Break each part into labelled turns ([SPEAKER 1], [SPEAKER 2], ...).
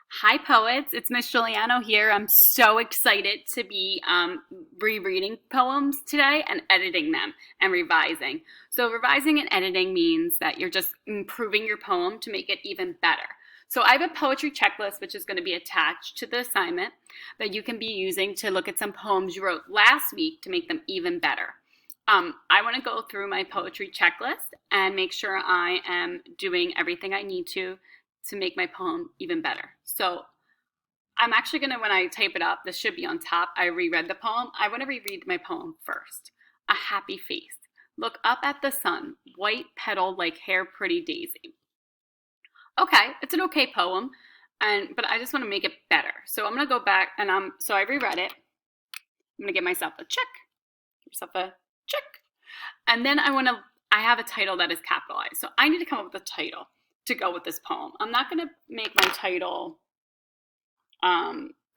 [SPEAKER 1] Hi, poets. It's Miss Juliano here. I'm so excited to be rereading poems today and editing them and revising. So, revising and editing means that you're just improving your poem to make it even better. So, I have a poetry checklist which is going to be attached to the assignment that you can be using to look at some poems you wrote last week to make them even better. I want to go through my poetry checklist and make sure I am doing everything I need to make my poem even better. So I'm actually going to, when I type it up, this should be on top. I reread the poem. I want to reread my poem first. A happy face. Look up at the sun, white petal like hair, pretty daisy. Okay, it's an okay poem, but I just want to make it better. So I'm going to go back and so I reread it. I'm going to give myself a check. Give myself a check. And then I have a title that is capitalized. So I need to come up with a title to go with this poem. I'm not going to make my title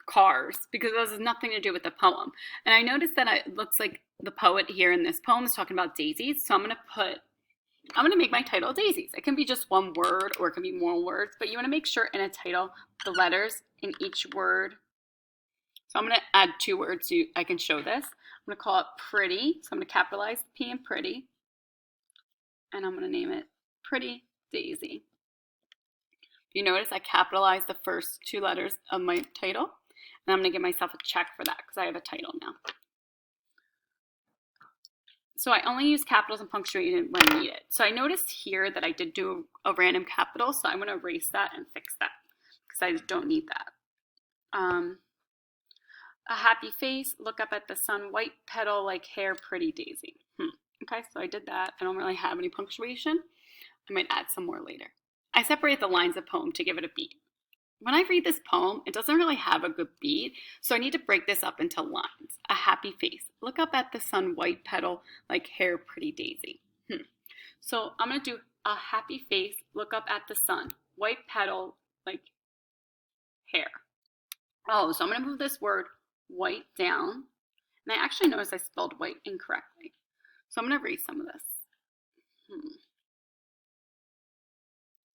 [SPEAKER 1] cars because this has nothing to do with the poem. And I noticed that it looks like the poet here in this poem is talking about daisies. So I'm going to make my title daisies. It can be just one word or it can be more words, but you want to make sure in a title the letters in each word. So I'm going to add 2 words so I can show this. I'm going to call it pretty. So I'm going to capitalize the P in pretty. And I'm going to name it Pretty Daisy. You notice I capitalized the first 2 letters of my title, and I'm going to give myself a check for that because I have a title now. So I only use capitals and punctuation when needed. So I noticed here that I did do a random capital, so I'm going to erase that and fix that because I don't need that. A happy face, look up at the sun, white petal like hair, pretty daisy. Okay, so I did that. I don't really have any punctuation. I might add some more later. I separate the lines of poem to give it a beat. When I read this poem, it doesn't really have a good beat, so I need to break this up into lines. A happy face. Look up at the sun, white petal, like hair, pretty daisy. So I'm going to do a happy face. Look up at the sun, white petal, like hair. Oh, so I'm going to move this word white down. And I actually noticed I spelled white incorrectly. So I'm going to erase some of this.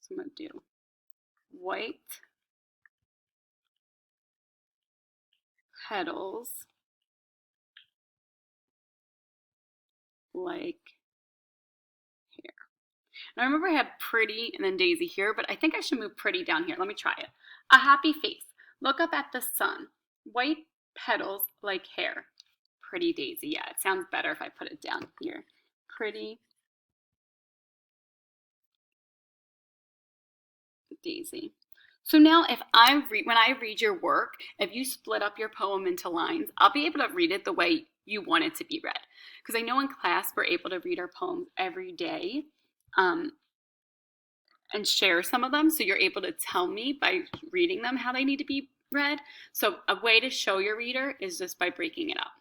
[SPEAKER 1] So I'm going to do white petals like hair. Now I remember I had pretty and then daisy here, but I think I should move pretty down here. Let me try it. A happy face. Look up at the sun. White petals like hair. Pretty daisy. Yeah, it sounds better if I put it down here. Pretty daisy. So now when I read your work, if you split up your poem into lines, I'll be able to read it the way you want it to be read. Because I know in class we're able to read our poems every day and share some of them. So you're able to tell me by reading them how they need to be read. So a way to show your reader is just by breaking it up.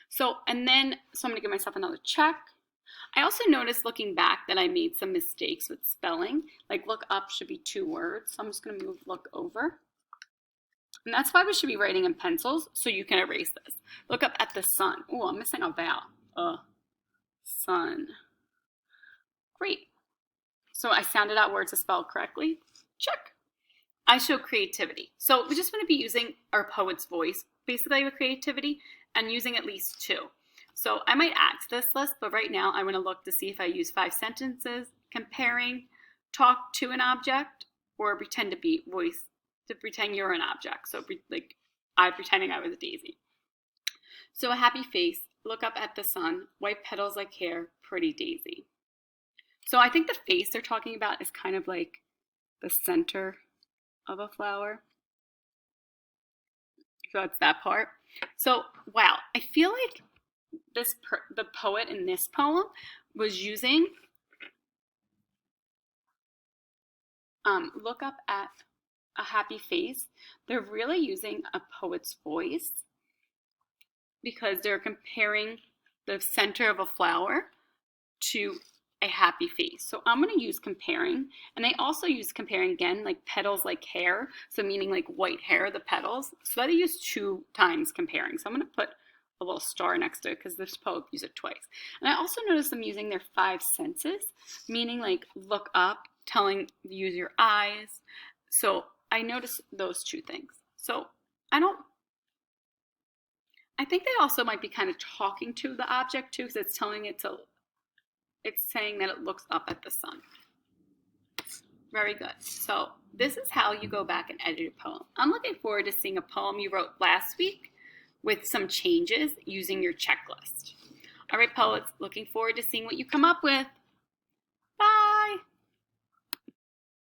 [SPEAKER 1] So I'm going to give myself another check. I also noticed looking back that I made some mistakes with spelling. Like look up should be 2 words. So I'm just going to move look over. And that's why we should be writing in pencils so you can erase this. Look up at the sun. Oh, I'm missing a vowel. Sun. Great. So I sounded out words to spell correctly. Check. I show creativity. So we just want to be using our poet's voice, basically with creativity, and using at least 2. So I might add to this list, but right now I want to look to see if I use 5 sentences, comparing, talk to an object, or pretend to pretend you're an object. So like I pretending I was a daisy. So a happy face, look up at the sun, white petals like hair, pretty daisy. So I think the face they're talking about is kind of like the center of a flower. So that's that part. So wow, I feel like the poet in this poem was using look up at a happy face. They're really using a poet's voice because they're comparing the center of a flower to a happy face. So I'm going to use comparing, and they also use comparing again, like petals like hair, so meaning like white hair, the petals. So that I use 2 times comparing. So I'm going to put a little star next to it because this poet used it twice. And I also noticed them using their 5 senses, meaning like look up, telling use your eyes. So I noticed those two things. So I think they also might be kind of talking to the object too, because it's saying that it looks up at the sun. Very good. So this is how you go back and edit a poem. I'm looking forward to seeing a poem you wrote last week with some changes using your checklist. All right, poets, looking forward to seeing what you come up with. Bye.